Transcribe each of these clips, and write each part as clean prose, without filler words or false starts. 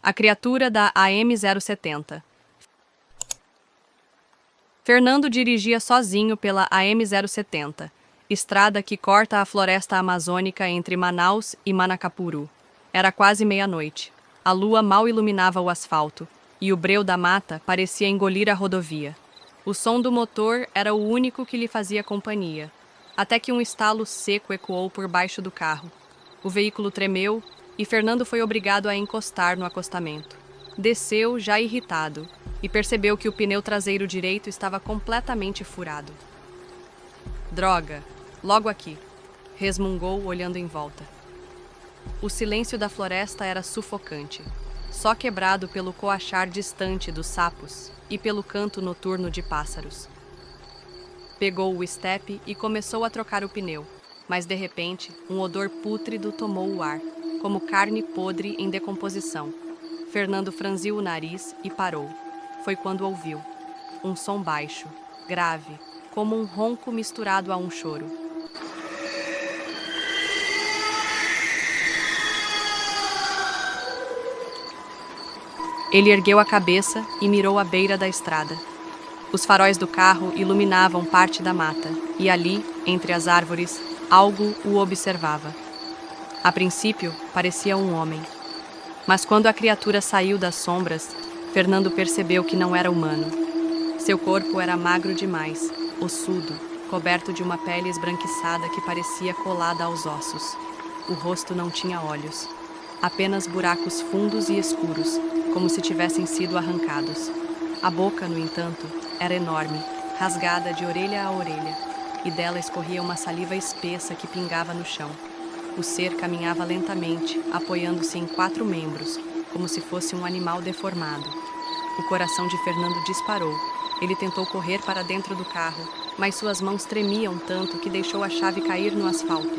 A criatura da AM-070. Fernando dirigia sozinho pela AM-070, estrada que corta a floresta amazônica entre Manaus e Manacapuru. Era quase meia-noite. A lua mal iluminava o asfalto, e o breu da mata parecia engolir a rodovia. O som do motor era o único que lhe fazia companhia, até que um estalo seco ecoou por baixo do carro. O veículo tremeu e Fernando foi obrigado a encostar no acostamento. Desceu, já irritado, e percebeu que o pneu traseiro direito estava completamente furado. Droga, logo aqui, resmungou olhando em volta. O silêncio da floresta era sufocante, só quebrado pelo coachar distante dos sapos e pelo canto noturno de pássaros. Pegou o estepe e começou a trocar o pneu, mas de repente um odor pútrido tomou o ar, como carne podre em decomposição. Fernando franziu o nariz e parou. Foi quando ouviu um som baixo, grave, como um ronco misturado a um choro. Ele ergueu a cabeça e mirou à beira da estrada. Os faróis do carro iluminavam parte da mata, e ali, entre as árvores, algo o observava. A princípio, parecia um homem. Mas quando a criatura saiu das sombras, Fernando percebeu que não era humano. Seu corpo era magro demais, ossudo, coberto de uma pele esbranquiçada que parecia colada aos ossos. O rosto não tinha olhos, apenas buracos fundos e escuros, como se tivessem sido arrancados. A boca, no entanto, era enorme, rasgada de orelha a orelha, e dela escorria uma saliva espessa que pingava no chão. O ser caminhava lentamente, apoiando-se em 4 membros, como se fosse um animal deformado. O coração de Fernando disparou. Ele tentou correr para dentro do carro, mas suas mãos tremiam tanto que deixou a chave cair no asfalto.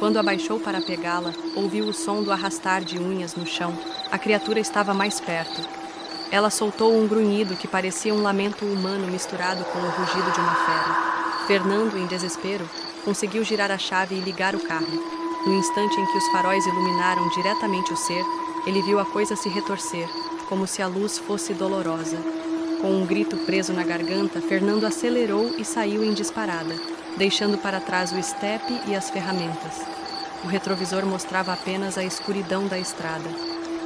Quando abaixou para pegá-la, ouviu o som do arrastar de unhas no chão. A criatura estava mais perto. Ela soltou um grunhido que parecia um lamento humano misturado com o rugido de uma fera. Fernando, em desespero, conseguiu girar a chave e ligar o carro. No instante em que os faróis iluminaram diretamente o ser, ele viu a coisa se retorcer, como se a luz fosse dolorosa. Com um grito preso na garganta, Fernando acelerou e saiu em disparada, deixando para trás o estepe e as ferramentas. O retrovisor mostrava apenas a escuridão da estrada.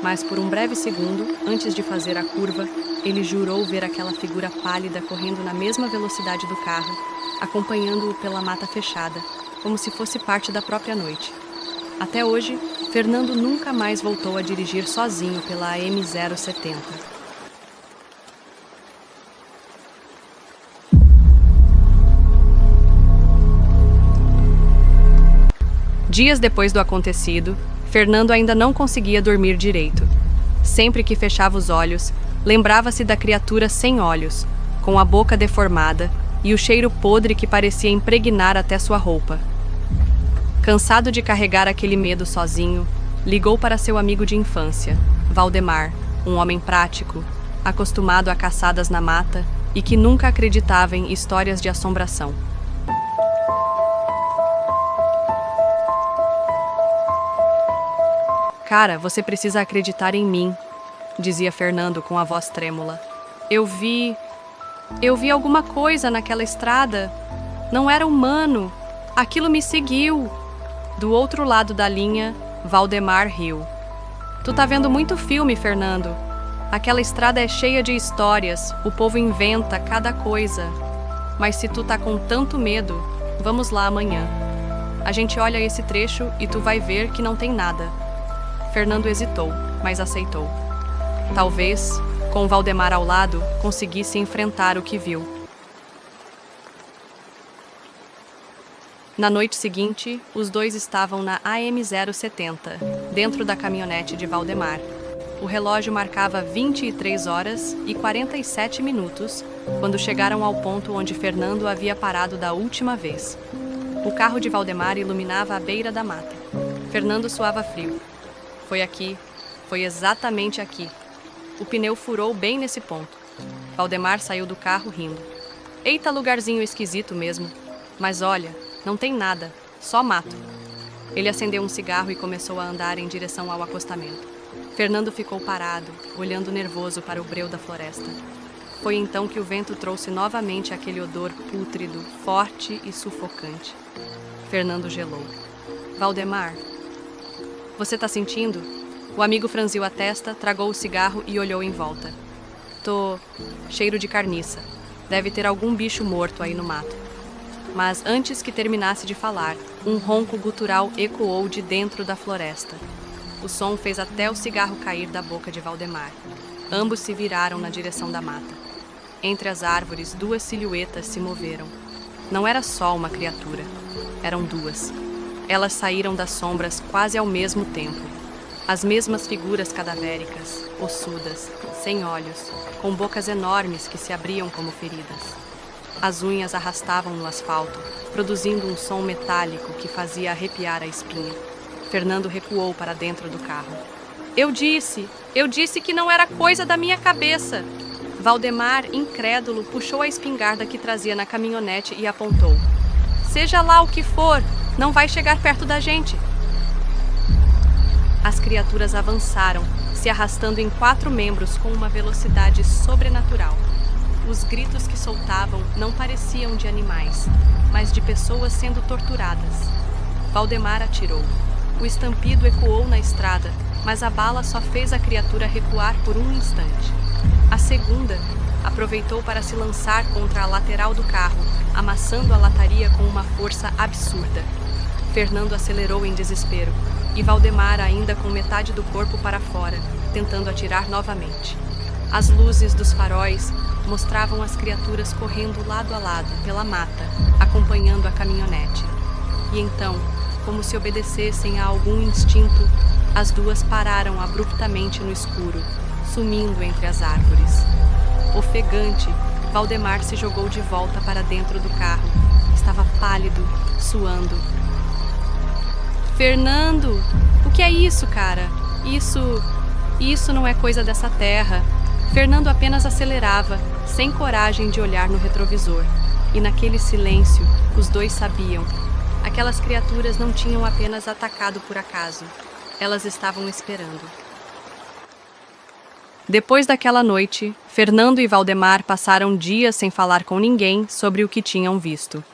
Mas por um breve segundo, antes de fazer a curva, ele jurou ver aquela figura pálida correndo na mesma velocidade do carro, acompanhando-o pela mata fechada, como se fosse parte da própria noite. Até hoje, Fernando nunca mais voltou a dirigir sozinho pela AM-070. Dias depois do acontecido, Fernando ainda não conseguia dormir direito. Sempre que fechava os olhos, lembrava-se da criatura sem olhos, com a boca deformada e o cheiro podre que parecia impregnar até sua roupa. Cansado de carregar aquele medo sozinho, ligou para seu amigo de infância, Valdemar, um homem prático, acostumado a caçadas na mata e que nunca acreditava em histórias de assombração. Cara, você precisa acreditar em mim, dizia Fernando com a voz trêmula. Eu vi alguma coisa naquela estrada. Não era humano. Aquilo me seguiu. Do outro lado da linha, Valdemar riu. Tu tá vendo muito filme, Fernando. Aquela estrada é cheia de histórias, o povo inventa cada coisa. Mas se tu tá com tanto medo, vamos lá amanhã. A gente olha esse trecho e tu vai ver que não tem nada. Fernando hesitou, mas aceitou. Talvez, com Valdemar ao lado, conseguisse enfrentar o que viu. Na noite seguinte, os dois estavam na AM-070, dentro da caminhonete de Valdemar. O relógio marcava 23 horas e 47 minutos, quando chegaram ao ponto onde Fernando havia parado da última vez. O carro de Valdemar iluminava a beira da mata. Fernando suava frio. Foi exatamente aqui. O pneu furou bem nesse ponto. Valdemar saiu do carro rindo. Eita, lugarzinho esquisito mesmo. Mas olha, não tem nada, só mato. Ele acendeu um cigarro e começou a andar em direção ao acostamento. Fernando ficou parado, olhando nervoso para o breu da floresta. Foi então que o vento trouxe novamente aquele odor pútrido, forte e sufocante. Fernando gelou. Valdemar, você tá sentindo? O amigo franziu a testa, tragou o cigarro e olhou em volta. Cheiro de carniça. Deve ter algum bicho morto aí no mato. Mas antes que terminasse de falar, um ronco gutural ecoou de dentro da floresta. O som fez até o cigarro cair da boca de Valdemar. Ambos se viraram na direção da mata. Entre as árvores, duas silhuetas se moveram. Não era só uma criatura. Eram duas. Elas saíram das sombras quase ao mesmo tempo. As mesmas figuras cadavéricas, ossudas, sem olhos, com bocas enormes que se abriam como feridas. As unhas arrastavam no asfalto, produzindo um som metálico que fazia arrepiar a espinha. Fernando recuou para dentro do carro. Eu disse que não era coisa da minha cabeça. Valdemar, incrédulo, puxou a espingarda que trazia na caminhonete e apontou. Seja lá o que for, não vai chegar perto da gente. As criaturas avançaram, se arrastando em 4 membros com uma velocidade sobrenatural. Os gritos que soltavam não pareciam de animais, mas de pessoas sendo torturadas. Valdemar atirou. O estampido ecoou na estrada, mas a bala só fez a criatura recuar por um instante. A segunda aproveitou para se lançar contra a lateral do carro, amassando a lataria com uma força absurda. Fernando acelerou em desespero, e Valdemar ainda com metade do corpo para fora, tentando atirar novamente. As luzes dos faróis mostravam as criaturas correndo lado a lado pela mata, acompanhando a caminhonete. E então, como se obedecessem a algum instinto, as duas pararam abruptamente no escuro, sumindo entre as árvores. Ofegante, Valdemar se jogou de volta para dentro do carro. Estava pálido, suando. Fernando, o que é isso, cara? Isso não é coisa dessa terra. Fernando apenas acelerava, sem coragem de olhar no retrovisor. E naquele silêncio, os dois sabiam. Aquelas criaturas não tinham apenas atacado por acaso. Elas estavam esperando. Depois daquela noite, Fernando e Valdemar passaram dias sem falar com ninguém sobre o que tinham visto.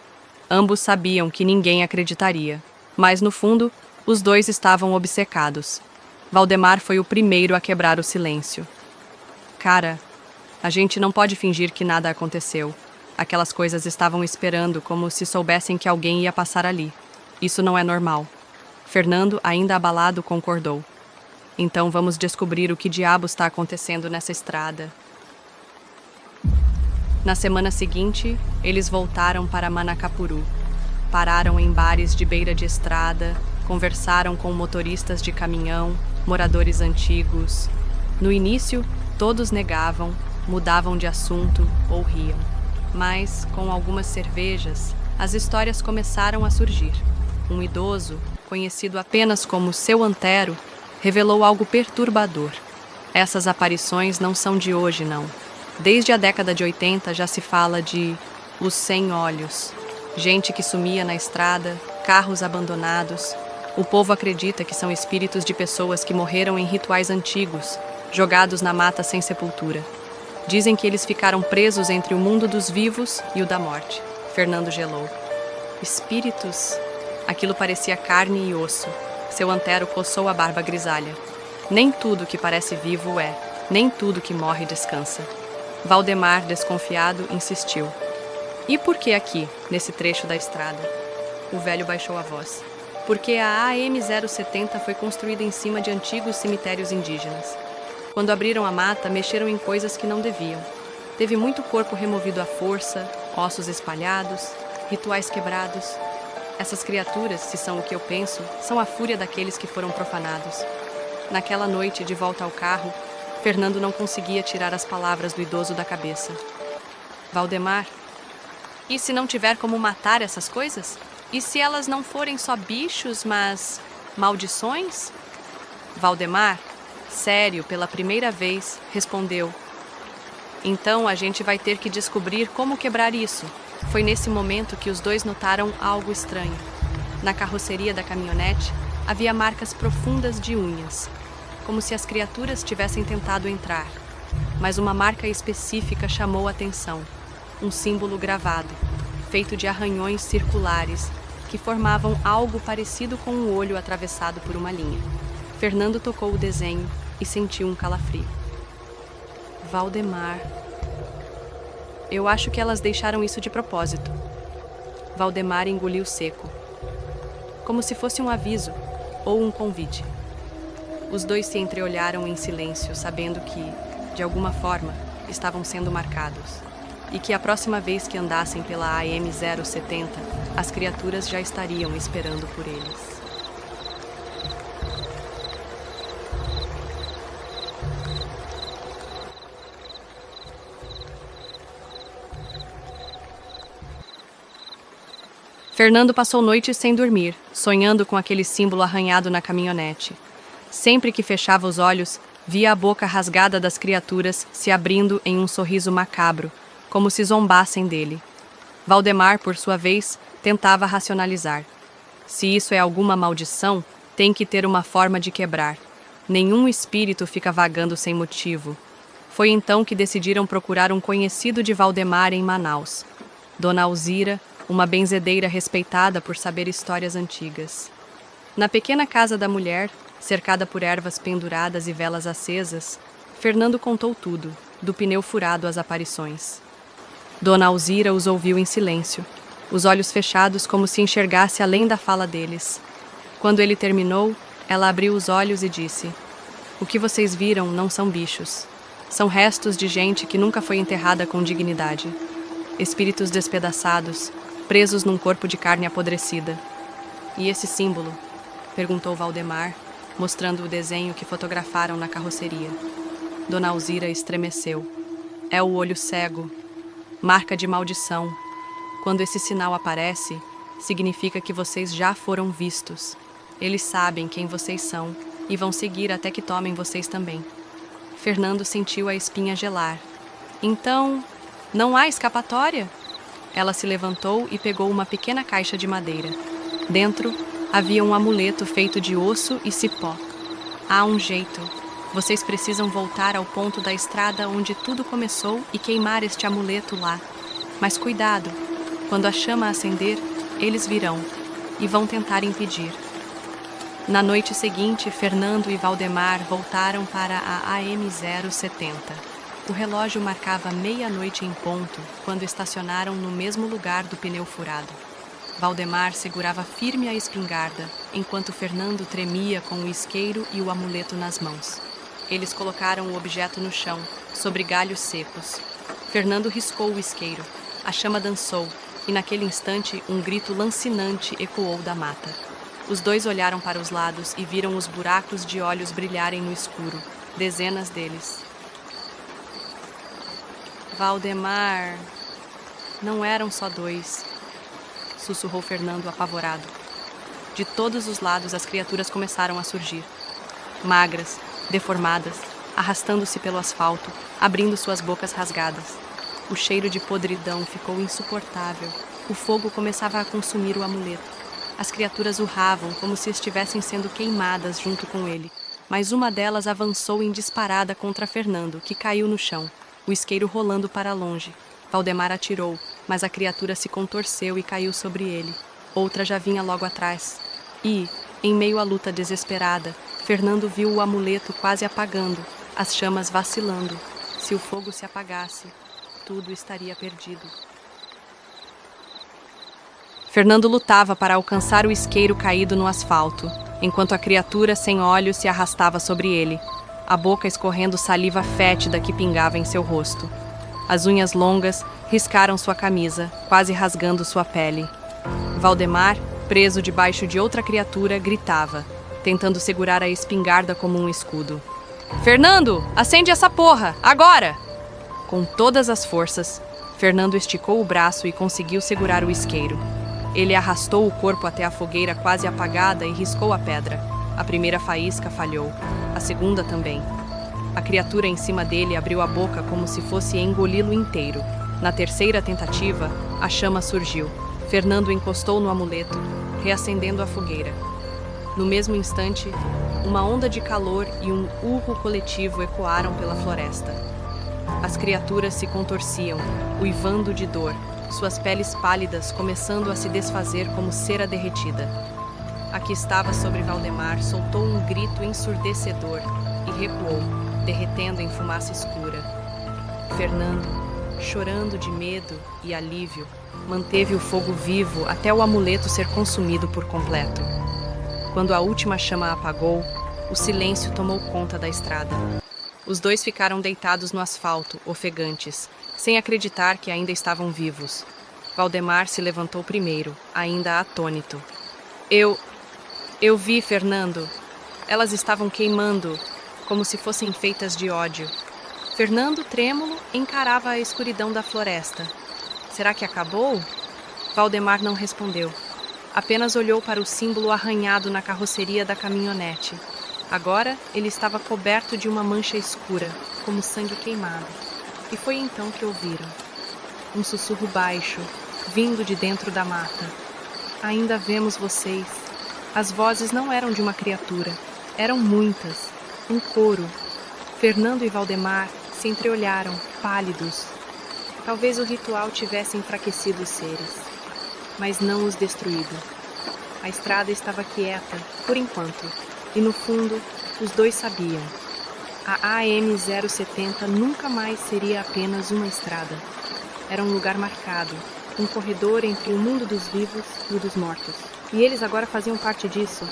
Ambos sabiam que ninguém acreditaria, mas no fundo, os dois estavam obcecados. Valdemar foi o primeiro a quebrar o silêncio. Cara, a gente não pode fingir que nada aconteceu. Aquelas coisas estavam esperando como se soubessem que alguém ia passar ali. Isso não é normal. Fernando, ainda abalado, concordou. Então vamos descobrir o que diabos está acontecendo nessa estrada. Na semana seguinte, eles voltaram para Manacapuru. Pararam em bares de beira de estrada, conversaram com motoristas de caminhão, moradores antigos. No início, todos negavam, mudavam de assunto ou riam. Mas, com algumas cervejas, as histórias começaram a surgir. Um idoso, conhecido apenas como Seu Antero, revelou algo perturbador. Essas aparições não são de hoje, não. Desde a década de 80 já se fala de os sem olhos. Gente que sumia na estrada, carros abandonados. O povo acredita que são espíritos de pessoas que morreram em rituais antigos, jogados na mata sem sepultura. Dizem que eles ficaram presos entre o mundo dos vivos e o da morte. Fernando gelou. Espíritos? Aquilo parecia carne e osso. Seu Antero coçou a barba grisalha. Nem tudo que parece vivo é, nem tudo que morre descansa. Valdemar, desconfiado, insistiu. E por que aqui, nesse trecho da estrada? O velho baixou a voz. Porque a AM-070 foi construída em cima de antigos cemitérios indígenas. Quando abriram a mata, mexeram em coisas que não deviam. Teve muito corpo removido à força, ossos espalhados, rituais quebrados. Essas criaturas, se são o que eu penso, são a fúria daqueles que foram profanados. Naquela noite, de volta ao carro, Fernando não conseguia tirar as palavras do idoso da cabeça. Valdemar, e se não tiver como matar essas coisas? E se elas não forem só bichos, mas maldições? Valdemar, sério, pela primeira vez, respondeu. Então a gente vai ter que descobrir como quebrar isso. Foi nesse momento que os dois notaram algo estranho. Na carroceria da caminhonete, havia marcas profundas de unhas. como se as criaturas tivessem tentado entrar. Mas uma marca específica chamou a atenção. Um símbolo gravado, feito de arranhões circulares, que formavam algo parecido com um olho atravessado por uma linha. Fernando tocou o desenho e sentiu um calafrio. Valdemar. Eu acho que elas deixaram isso de propósito. Valdemar engoliu seco, como se fosse um aviso ou um convite. Os dois se entreolharam em silêncio, sabendo que, de alguma forma, estavam sendo marcados, e que a próxima vez que andassem pela AM-070, as criaturas já estariam esperando por eles. Fernando passou noites sem dormir, sonhando com aquele símbolo arranhado na caminhonete. Sempre que fechava os olhos, via a boca rasgada das criaturas se abrindo em um sorriso macabro, como se zombassem dele. Valdemar, por sua vez, tentava racionalizar. Se isso é alguma maldição, tem que ter uma forma de quebrar. Nenhum espírito fica vagando sem motivo. Foi então que decidiram procurar um conhecido de Valdemar em Manaus. Dona Alzira, uma benzedeira respeitada por saber histórias antigas. Na pequena casa da mulher, cercada por ervas penduradas e velas acesas, Fernando contou tudo, do pneu furado às aparições. Dona Alzira os ouviu em silêncio, os olhos fechados como se enxergasse além da fala deles. Quando ele terminou, ela abriu os olhos e disse: "O que vocês viram não são bichos. São restos de gente que nunca foi enterrada com dignidade. Espíritos despedaçados, presos num corpo de carne apodrecida." "E esse símbolo?" perguntou Valdemar, mostrando o desenho que fotografaram na carroceria. Dona Alzira estremeceu. "É o olho cego. Marca de maldição. Quando esse sinal aparece, significa que vocês já foram vistos. Eles sabem quem vocês são e vão seguir até que tomem vocês também." Fernando sentiu a espinha gelar. "Então, não há escapatória?" Ela se levantou e pegou uma pequena caixa de madeira. Dentro, havia um amuleto feito de osso e cipó. "Há um jeito. Vocês precisam voltar ao ponto da estrada onde tudo começou e queimar este amuleto lá. Mas cuidado, quando a chama acender, eles virão e vão tentar impedir." Na noite seguinte, Fernando e Valdemar voltaram para a AM-070. O relógio marcava meia-noite em ponto quando estacionaram no mesmo lugar do pneu furado. Valdemar segurava firme a espingarda, enquanto Fernando tremia com o isqueiro e o amuleto nas mãos. Eles colocaram o objeto no chão, sobre galhos secos. Fernando riscou o isqueiro. A chama dançou, e naquele instante um grito lancinante ecoou da mata. Os dois olharam para os lados e viram os buracos de olhos brilharem no escuro, dezenas deles. "Valdemar, não eram só dois", sussurrou Fernando apavorado. De todos os lados as criaturas começaram a surgir. Magras, deformadas, arrastando-se pelo asfalto, abrindo suas bocas rasgadas. O cheiro de podridão ficou insuportável. O fogo começava a consumir o amuleto. As criaturas urravam como se estivessem sendo queimadas junto com ele, mas uma delas avançou em disparada contra Fernando, que caiu no chão, o isqueiro rolando para longe. Valdemar atirou, mas a criatura se contorceu e caiu sobre ele. Outra já vinha logo atrás. E, em meio à luta desesperada, Fernando viu o amuleto quase apagando, as chamas vacilando. Se o fogo se apagasse, tudo estaria perdido. Fernando lutava para alcançar o isqueiro caído no asfalto, enquanto a criatura sem olhos se arrastava sobre ele, a boca escorrendo saliva fétida que pingava em seu rosto. As unhas longas riscaram sua camisa, quase rasgando sua pele. Valdemar, preso debaixo de outra criatura, gritava, tentando segurar a espingarda como um escudo. "Fernando, acende essa porra, agora!" Com todas as forças, Fernando esticou o braço e conseguiu segurar o isqueiro. Ele arrastou o corpo até a fogueira quase apagada e riscou a pedra. A primeira faísca falhou, a segunda também. A criatura em cima dele abriu a boca como se fosse engoli-lo inteiro. Na terceira tentativa, a chama surgiu. Fernando encostou no amuleto, reacendendo a fogueira. No mesmo instante, uma onda de calor e um urro coletivo ecoaram pela floresta. As criaturas se contorciam, uivando de dor, suas peles pálidas começando a se desfazer como cera derretida. A que estava sobre Valdemar soltou um grito ensurdecedor e recuou, derretendo em fumaça escura. Fernando, chorando de medo e alívio, manteve o fogo vivo até o amuleto ser consumido por completo. Quando a última chama apagou, o silêncio tomou conta da estrada. Os dois ficaram deitados no asfalto, ofegantes, sem acreditar que ainda estavam vivos. Valdemar se levantou primeiro, ainda atônito. Eu vi, Fernando. Elas estavam queimando, como se fossem feitas de ódio. Fernando, trêmulo, encarava a escuridão da floresta. Será que acabou? Valdemar não respondeu. Apenas olhou para o símbolo arranhado na carroceria da caminhonete. Agora, ele estava coberto de uma mancha escura, como sangue queimado. E foi então que ouviram. Um sussurro baixo, vindo de dentro da mata. Ainda vemos vocês. As vozes não eram de uma criatura. Eram muitas. Um coro. Fernando e Valdemar se entreolharam, pálidos. Talvez o ritual tivesse enfraquecido os seres, mas não os destruído. A estrada estava quieta, por enquanto, e no fundo, os dois sabiam. A AM-070 nunca mais seria apenas uma estrada. Era um lugar marcado, um corredor entre o mundo dos vivos e o dos mortos. E eles agora faziam parte disso.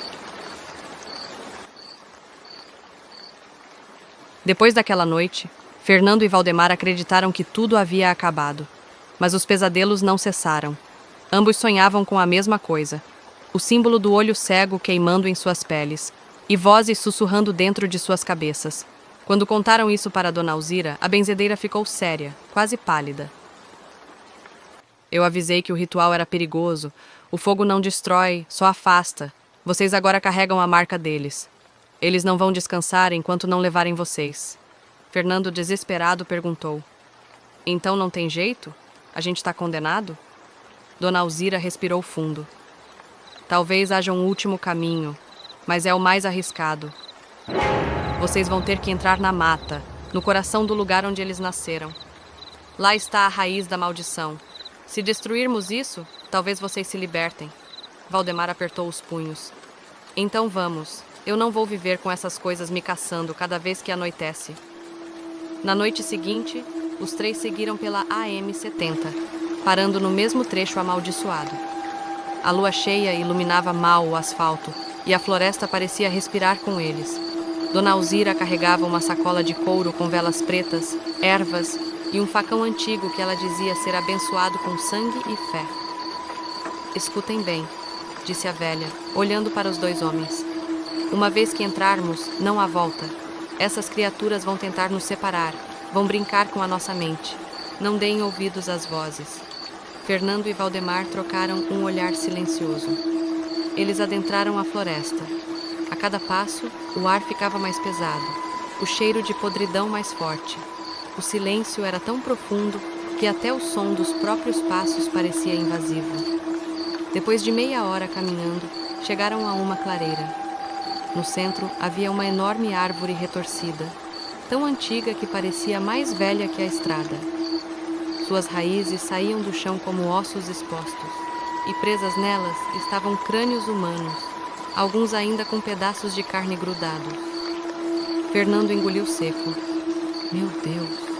Depois daquela noite, Fernando e Valdemar acreditaram que tudo havia acabado. Mas os pesadelos não cessaram. Ambos sonhavam com a mesma coisa. O símbolo do olho cego queimando em suas peles, e vozes sussurrando dentro de suas cabeças. Quando contaram isso para Dona Alzira, a benzedeira ficou séria, quase pálida. Eu avisei que o ritual era perigoso. O fogo não destrói, só afasta. Vocês agora carregam a marca deles. Eles não vão descansar enquanto não levarem vocês. Fernando, desesperado, perguntou. Então não tem jeito? A gente está condenado? Dona Alzira respirou fundo. Talvez haja um último caminho, mas é o mais arriscado. Vocês vão ter que entrar na mata, no coração do lugar onde eles nasceram. Lá está a raiz da maldição. Se destruirmos isso, talvez vocês se libertem. Valdemar apertou os punhos. Então vamos. Eu não vou viver com essas coisas me caçando cada vez que anoitece. Na noite seguinte, os três seguiram pela AM-70, parando no mesmo trecho amaldiçoado. A lua cheia iluminava mal o asfalto e a floresta parecia respirar com eles. Dona Alzira carregava uma sacola de couro com velas pretas, ervas e um facão antigo que ela dizia ser abençoado com sangue e fé. Escutem bem, disse a velha, olhando para os dois homens. Uma vez que entrarmos, não há volta. Essas criaturas vão tentar nos separar, vão brincar com a nossa mente. Não deem ouvidos às vozes. Fernando e Valdemar trocaram um olhar silencioso. Eles adentraram a floresta. A cada passo, o ar ficava mais pesado, o cheiro de podridão mais forte. O silêncio era tão profundo que até o som dos próprios passos parecia invasivo. Depois de meia hora caminhando, chegaram a uma clareira. No centro havia uma enorme árvore retorcida, tão antiga que parecia mais velha que a estrada. Suas raízes saíam do chão como ossos expostos, e presas nelas estavam crânios humanos, alguns ainda com pedaços de carne grudados. Fernando engoliu seco. Meu Deus!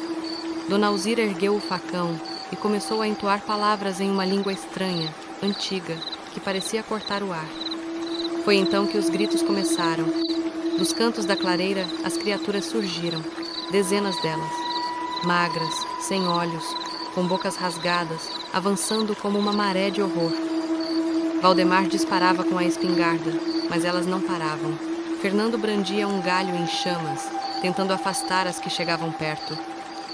Dona Alzira ergueu o facão e começou a entoar palavras em uma língua estranha, antiga, que parecia cortar o ar. Foi então que os gritos começaram. Dos cantos da clareira, as criaturas surgiram, dezenas delas, magras, sem olhos, com bocas rasgadas, avançando como uma maré de horror. Valdemar disparava com a espingarda, mas elas não paravam. Fernando brandia um galho em chamas, tentando afastar as que chegavam perto.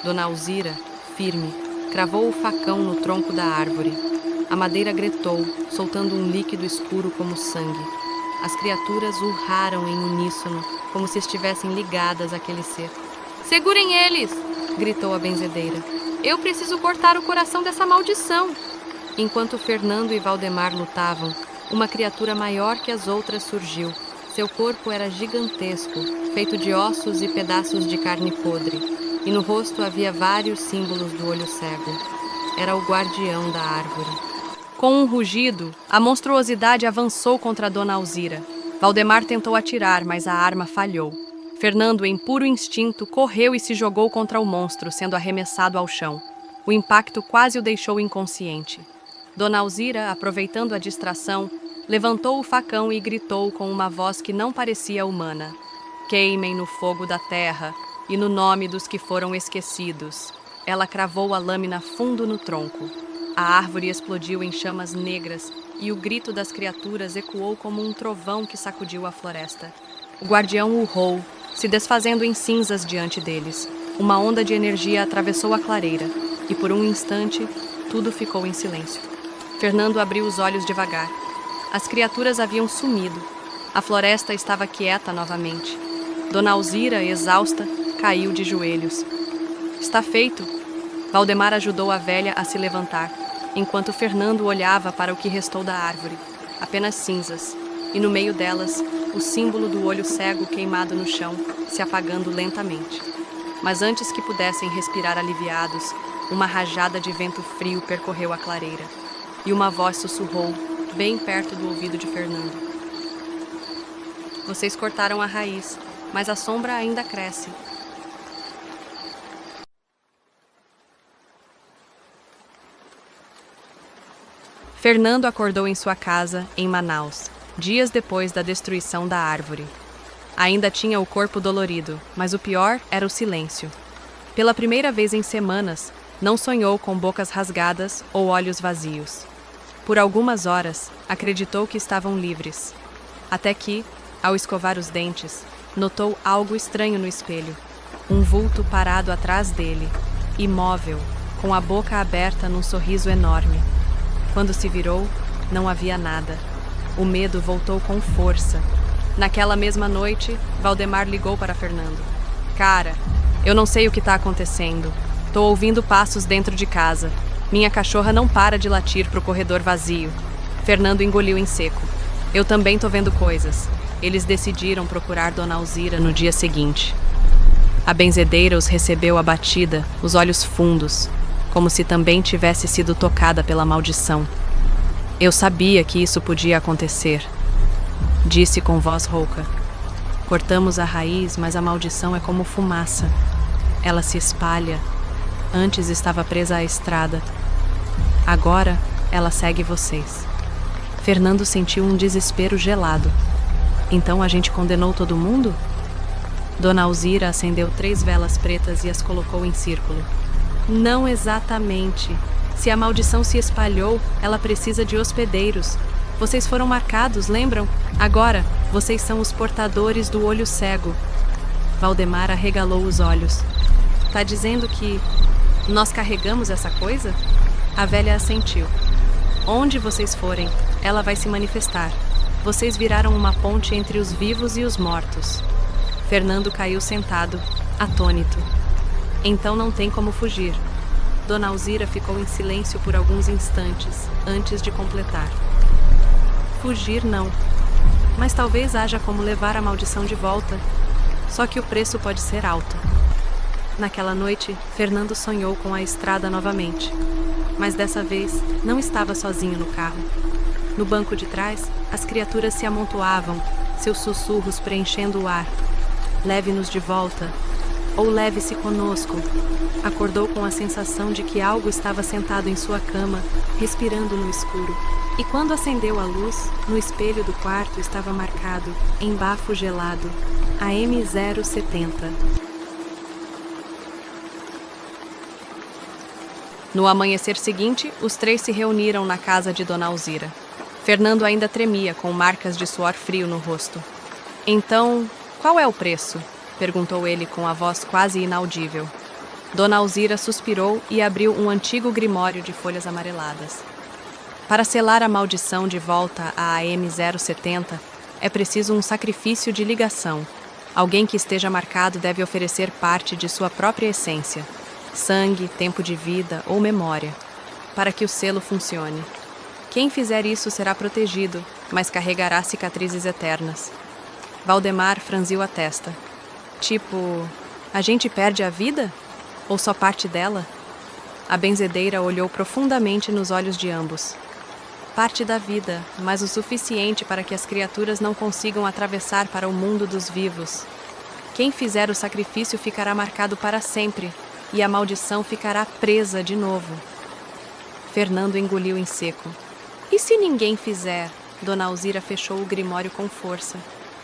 Dona Alzira, firme, cravou o facão no tronco da árvore. A madeira gretou, soltando um líquido escuro como sangue. As criaturas urraram em uníssono, como se estivessem ligadas àquele ser. Segurem eles! Gritou a benzedeira. Eu preciso cortar o coração dessa maldição! Enquanto Fernando e Valdemar lutavam, uma criatura maior que as outras surgiu, Seu corpo era gigantesco, feito de ossos e pedaços de carne podre, e no rosto havia vários símbolos do olho cego. Era o guardião da árvore. Com um rugido, a monstruosidade avançou contra Dona Alzira. Valdemar tentou atirar, mas a arma falhou. Fernando, em puro instinto, correu e se jogou contra o monstro, sendo arremessado ao chão. O impacto quase o deixou inconsciente. Dona Alzira, aproveitando a distração, levantou o facão e gritou com uma voz que não parecia humana: "Queimem no fogo da terra e no nome dos que foram esquecidos." Ela cravou a lâmina fundo no tronco. A árvore explodiu em chamas negras e o grito das criaturas ecoou como um trovão que sacudiu a floresta. O guardião urrou, se desfazendo em cinzas diante deles. Uma onda de energia atravessou a clareira e, por um instante, tudo ficou em silêncio. Fernando abriu os olhos devagar. As criaturas haviam sumido. A floresta estava quieta novamente. Dona Alzira, exausta, caiu de joelhos. "Está feito." Valdemar ajudou a velha a se levantar, enquanto Fernando olhava para o que restou da árvore. Apenas cinzas, e no meio delas, o símbolo do olho cego queimado no chão, se apagando lentamente. Mas antes que pudessem respirar aliviados, uma rajada de vento frio percorreu a clareira, e uma voz sussurrou, bem perto do ouvido de Fernando: "Vocês cortaram a raiz, mas a sombra ainda cresce." Fernando acordou em sua casa, em Manaus, dias depois da destruição da árvore. Ainda tinha o corpo dolorido, mas o pior era o silêncio. Pela primeira vez em semanas, não sonhou com bocas rasgadas ou olhos vazios. Por algumas horas, acreditou que estavam livres. Até que, ao escovar os dentes, notou algo estranho no espelho. Um vulto parado atrás dele, imóvel, com a boca aberta num sorriso enorme. Quando se virou, não havia nada. O medo voltou com força. Naquela mesma noite, Valdemar ligou para Fernando. "Cara, eu não sei o que está acontecendo. Tô ouvindo passos dentro de casa. Minha cachorra não para de latir pro corredor vazio." Fernando engoliu em seco. "Eu também tô vendo coisas." Eles decidiram procurar Dona Alzira no dia seguinte. A benzedeira os recebeu abatida, os olhos fundos, como se também tivesse sido tocada pela maldição. "Eu sabia que isso podia acontecer," disse com voz rouca. "Cortamos a raiz, mas a maldição é como fumaça. Ela se espalha. Antes estava presa à estrada. Agora, ela segue vocês." Fernando sentiu um desespero gelado. "Então a gente condenou todo mundo?" Dona Alzira acendeu 3 velas pretas e as colocou em círculo. "Não exatamente. Se a maldição se espalhou, ela precisa de hospedeiros. Vocês foram marcados, lembram? Agora, vocês são os portadores do olho cego." Valdemar arregalou os olhos. "Tá dizendo que nós carregamos essa coisa?" A velha assentiu. "Onde vocês forem, ela vai se manifestar. Vocês viraram uma ponte entre os vivos e os mortos." Fernando caiu sentado, atônito. "Então não tem como fugir." Dona Alzira ficou em silêncio por alguns instantes, antes de completar. "Fugir não. Mas talvez haja como levar a maldição de volta. Só que o preço pode ser alto." Naquela noite, Fernando sonhou com a estrada novamente. Mas dessa vez, não estava sozinho no carro. No banco de trás, as criaturas se amontoavam, seus sussurros preenchendo o ar. "Leve-nos de volta." Ou "leve-se conosco." Acordou com a sensação de que algo estava sentado em sua cama, respirando no escuro. E quando acendeu a luz, no espelho do quarto estava marcado, em bafo gelado, AM070. No amanhecer seguinte, os 3 se reuniram na casa de Dona Alzira. Fernando ainda tremia, com marcas de suor frio no rosto. "Então, qual é o preço?" perguntou ele com a voz quase inaudível. Dona Alzira suspirou e abriu um antigo grimório de folhas amareladas. "Para selar a maldição de volta à AM070, é preciso um sacrifício de ligação. Alguém que esteja marcado deve oferecer parte de sua própria essência, sangue, tempo de vida ou memória, para que o selo funcione. Quem fizer isso será protegido, mas carregará cicatrizes eternas." Valdemar franziu a testa. Tipo, a gente perde a vida? Ou só parte dela? A benzedeira olhou profundamente nos olhos de ambos. Parte da vida, mas o suficiente para que as criaturas não consigam atravessar para o mundo dos vivos. Quem fizer o sacrifício ficará marcado para sempre, e a maldição ficará presa de novo. Fernando engoliu em seco. E se ninguém fizer? Dona Alzira fechou o grimório com força.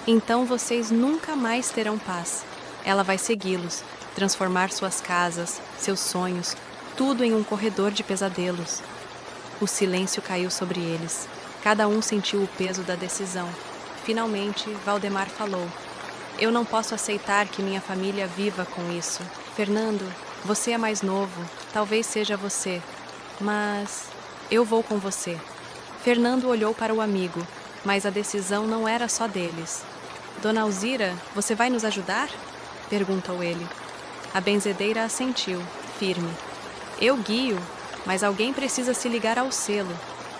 Então vocês nunca mais terão paz. Ela vai segui-los, transformar suas casas, seus sonhos, tudo em um corredor de pesadelos. O silêncio caiu sobre eles. Cada um sentiu o peso da decisão. Finalmente, Valdemar falou. Eu não posso aceitar que minha família viva com isso. Fernando, você é mais novo, talvez seja você. Mas eu vou com você. Fernando olhou para o amigo, mas a decisão não era só deles. Dona Alzira, você vai nos ajudar? Perguntou ele. A benzedeira assentiu, firme. Eu guio, mas alguém precisa se ligar ao selo.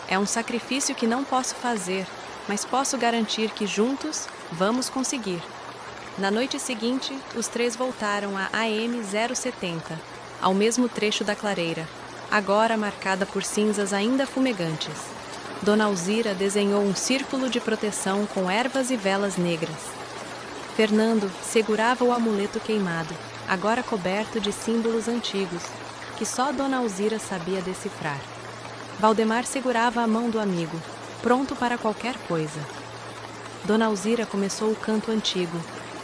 É um sacrifício que não posso fazer, mas posso garantir que juntos vamos conseguir. Na noite seguinte, os três voltaram à AM-070, ao mesmo trecho da clareira, agora marcada por cinzas ainda fumegantes. Dona Alzira desenhou um círculo de proteção com ervas e velas negras. Fernando segurava o amuleto queimado, agora coberto de símbolos antigos, que só Dona Alzira sabia decifrar. Valdemar segurava a mão do amigo, pronto para qualquer coisa. Dona Alzira começou o canto antigo,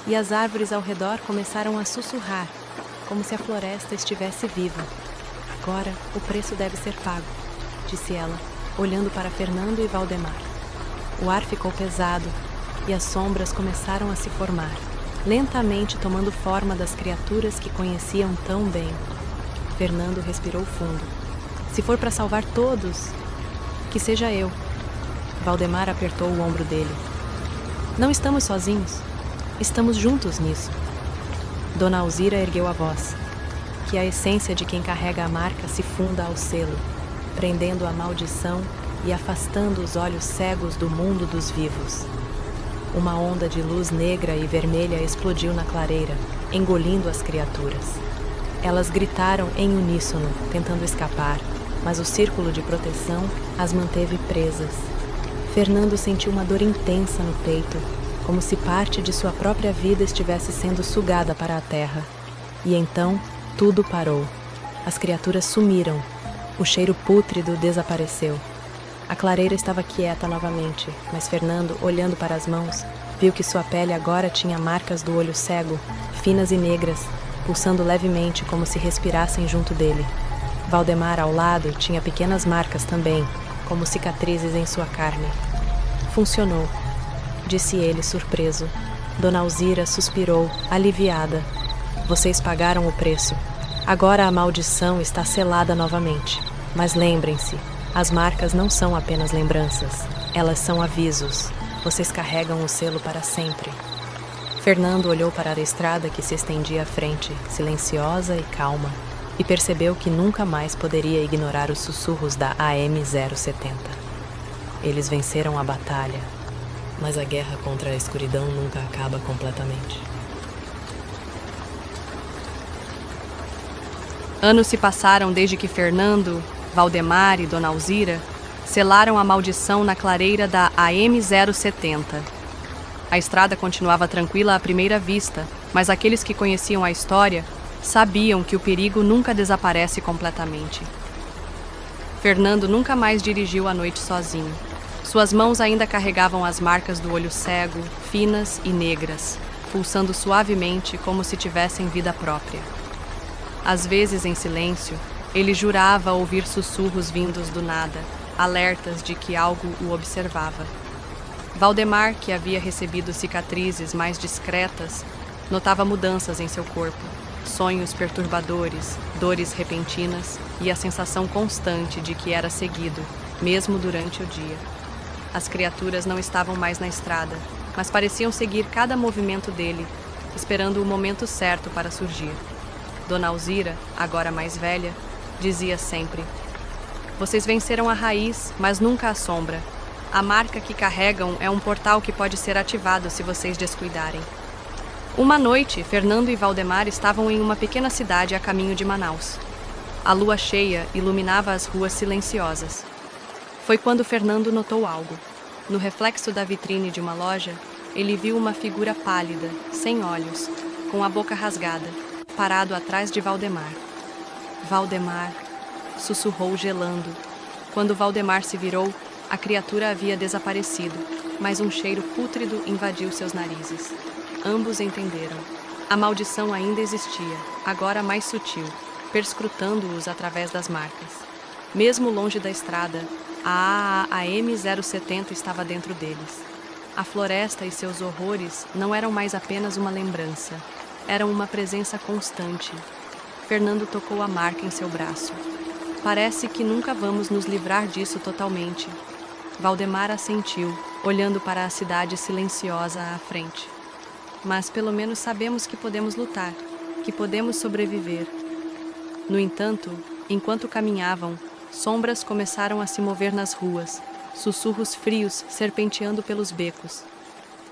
e as árvores ao redor começaram a sussurrar, como se a floresta estivesse viva. Agora o preço deve ser pago, disse ela, olhando para Fernando e Valdemar. O ar ficou pesado, e as sombras começaram a se formar, lentamente tomando forma das criaturas que conheciam tão bem. Fernando respirou fundo. Se for para salvar todos, que seja eu. Valdemar apertou o ombro dele. Não estamos sozinhos. Estamos juntos nisso. Dona Alzira ergueu a voz. Que a essência de quem carrega a marca se funda ao selo, prendendo a maldição e afastando os olhos cegos do mundo dos vivos. Uma onda de luz negra e vermelha explodiu na clareira, engolindo as criaturas. Elas gritaram em uníssono, tentando escapar, mas o círculo de proteção as manteve presas. Fernando sentiu uma dor intensa no peito, como se parte de sua própria vida estivesse sendo sugada para a terra. E então, tudo parou. As criaturas sumiram. O cheiro pútrido desapareceu. A clareira estava quieta novamente, mas Fernando, olhando para as mãos, viu que sua pele agora tinha marcas do olho cego, finas e negras, pulsando levemente como se respirassem junto dele. Valdemar, ao lado, tinha pequenas marcas também, como cicatrizes em sua carne. Funcionou, disse ele, surpreso. Dona Alzira suspirou, aliviada. Vocês pagaram o preço. Agora a maldição está selada novamente. Mas lembrem-se, as marcas não são apenas lembranças. Elas são avisos. Vocês carregam o selo para sempre. Fernando olhou para a estrada que se estendia à frente, silenciosa e calma, e percebeu que nunca mais poderia ignorar os sussurros da AM-070. Eles venceram a batalha, mas a guerra contra a escuridão nunca acaba completamente. Anos se passaram desde que Fernando, Valdemar e Dona Alzira selaram a maldição na clareira da AM-070. A estrada continuava tranquila à primeira vista, mas aqueles que conheciam a história sabiam que o perigo nunca desaparece completamente. Fernando nunca mais dirigiu à noite sozinho. Suas mãos ainda carregavam as marcas do olho cego, finas e negras, pulsando suavemente como se tivessem vida própria. Às vezes, em silêncio, ele jurava ouvir sussurros vindos do nada, alertas de que algo o observava. Valdemar, que havia recebido cicatrizes mais discretas, notava mudanças em seu corpo, sonhos perturbadores, dores repentinas e a sensação constante de que era seguido, mesmo durante o dia. As criaturas não estavam mais na estrada, mas pareciam seguir cada movimento dele, esperando o momento certo para surgir. Dona Alzira, agora mais velha, dizia sempre: "Vocês venceram a raiz, mas nunca a sombra. A marca que carregam é um portal que pode ser ativado se vocês descuidarem. Uma noite, Fernando e Valdemar estavam em uma pequena cidade a caminho de Manaus. A lua cheia iluminava as ruas silenciosas. Foi quando Fernando notou algo. No reflexo da vitrine de uma loja, ele viu uma figura pálida, sem olhos, com a boca rasgada, parado atrás de Valdemar. Valdemar, sussurrou gelando. Quando Valdemar se virou, a criatura havia desaparecido, mas um cheiro pútrido invadiu seus narizes. Ambos entenderam. A maldição ainda existia, agora mais sutil, perscrutando-os através das marcas. Mesmo longe da estrada, a AAM 070 estava dentro deles. A floresta e seus horrores não eram mais apenas uma lembrança, eram uma presença constante. Fernando tocou a marca em seu braço. Parece que nunca vamos nos livrar disso totalmente. Valdemar assentiu, olhando para a cidade silenciosa à frente. Mas pelo menos sabemos que podemos lutar, que podemos sobreviver. No entanto, enquanto caminhavam, sombras começaram a se mover nas ruas, sussurros frios serpenteando pelos becos.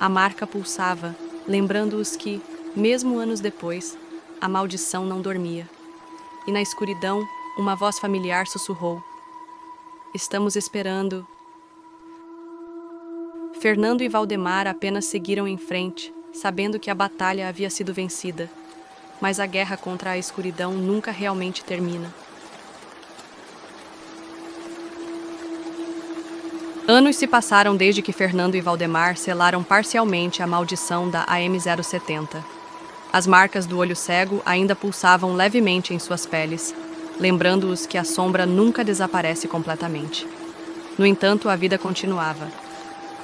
A marca pulsava, lembrando-os que, mesmo anos depois, a maldição não dormia. E na escuridão, uma voz familiar sussurrou: "Estamos esperando." Fernando e Valdemar apenas seguiram em frente, sabendo que a batalha havia sido vencida. Mas a guerra contra a escuridão nunca realmente termina. Anos se passaram desde que Fernando e Valdemar selaram parcialmente a maldição da AM 070. As marcas do olho cego ainda pulsavam levemente em suas peles, lembrando-os que a sombra nunca desaparece completamente. No entanto, a vida continuava.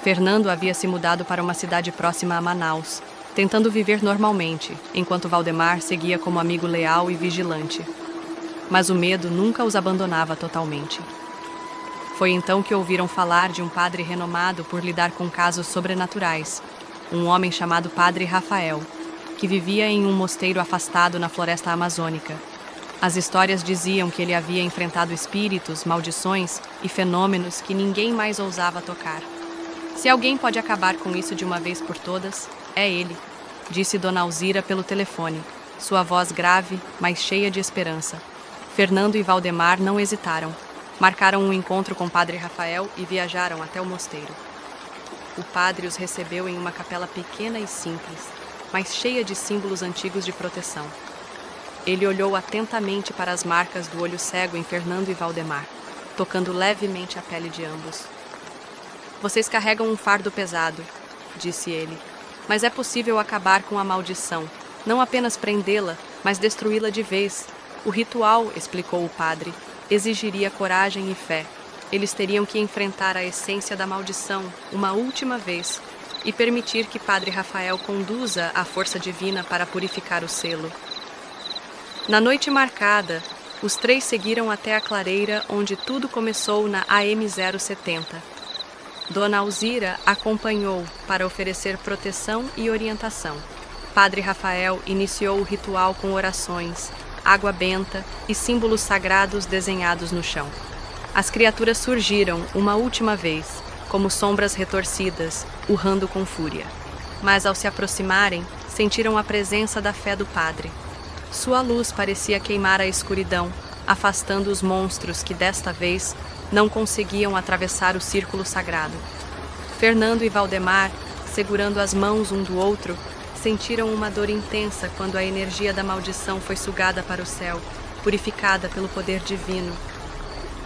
Fernando havia se mudado para uma cidade próxima a Manaus, tentando viver normalmente, enquanto Valdemar seguia como amigo leal e vigilante. Mas o medo nunca os abandonava totalmente. Foi então que ouviram falar de um padre renomado por lidar com casos sobrenaturais, um homem chamado Padre Rafael, que vivia em um mosteiro afastado na floresta amazônica. As histórias diziam que ele havia enfrentado espíritos, maldições e fenômenos que ninguém mais ousava tocar. "Se alguém pode acabar com isso de uma vez por todas, é ele", disse Dona Alzira pelo telefone, sua voz grave, mas cheia de esperança. Fernando e Valdemar não hesitaram. Marcaram um encontro com Padre Rafael e viajaram até o mosteiro. O padre os recebeu em uma capela pequena e simples, mas cheia de símbolos antigos de proteção. Ele olhou atentamente para as marcas do olho cego em Fernando e Valdemar, tocando levemente a pele de ambos. "Vocês carregam um fardo pesado", disse ele, "mas é possível acabar com a maldição, não apenas prendê-la, mas destruí-la de vez. O ritual", explicou o padre, "exigiria coragem e fé. Eles teriam que enfrentar a essência da maldição uma última vez e permitir que Padre Rafael conduza a força divina para purificar o selo." Na noite marcada, os três seguiram até a clareira onde tudo começou na AM 070. Dona Alzira acompanhou para oferecer proteção e orientação. Padre Rafael iniciou o ritual com orações, água benta e símbolos sagrados desenhados no chão. As criaturas surgiram uma última vez, como sombras retorcidas, urrando com fúria. Mas ao se aproximarem, sentiram a presença da fé do padre. Sua luz parecia queimar a escuridão, afastando os monstros que desta vez não conseguiam atravessar o círculo sagrado. Fernando e Valdemar, segurando as mãos um do outro, sentiram uma dor intensa quando a energia da maldição foi sugada para o céu, purificada pelo poder divino.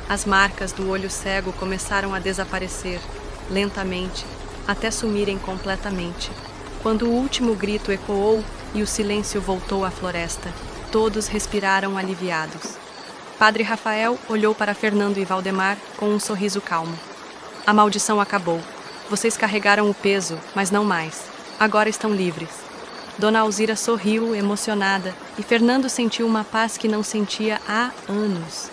As marcas do olho cego começaram a desaparecer, lentamente, até sumirem completamente. Quando o último grito ecoou e o silêncio voltou à floresta, todos respiraram aliviados. Padre Rafael olhou para Fernando e Valdemar com um sorriso calmo. "A maldição acabou. Vocês carregaram o peso, mas não mais. Agora estão livres." Dona Alzira sorriu, emocionada, e Fernando sentiu uma paz que não sentia há anos.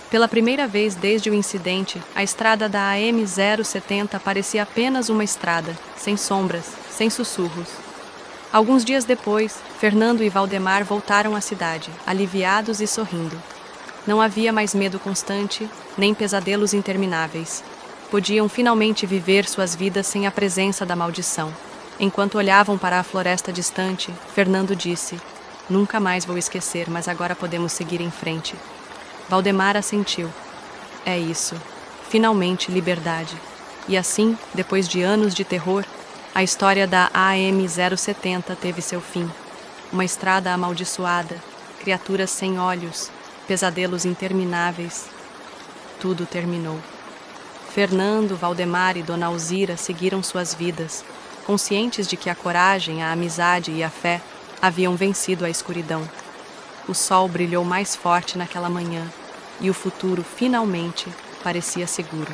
Pela primeira vez desde o incidente, a estrada da AM 070 parecia apenas uma estrada, sem sombras, sem sussurros. Alguns dias depois, Fernando e Valdemar voltaram à cidade, aliviados e sorrindo. Não havia mais medo constante, nem pesadelos intermináveis. Podiam finalmente viver suas vidas sem a presença da maldição. Enquanto olhavam para a floresta distante, Fernando disse: "Nunca mais vou esquecer, mas agora podemos seguir em frente." Valdemar assentiu. É isso. Finalmente liberdade. E assim, depois de anos de terror, a história da AM070 teve seu fim. Uma estrada amaldiçoada, criaturas sem olhos, pesadelos intermináveis. Tudo terminou. Fernando, Valdemar e Dona Alzira seguiram suas vidas, conscientes de que a coragem, a amizade e a fé haviam vencido a escuridão. O sol brilhou mais forte naquela manhã e o futuro finalmente parecia seguro.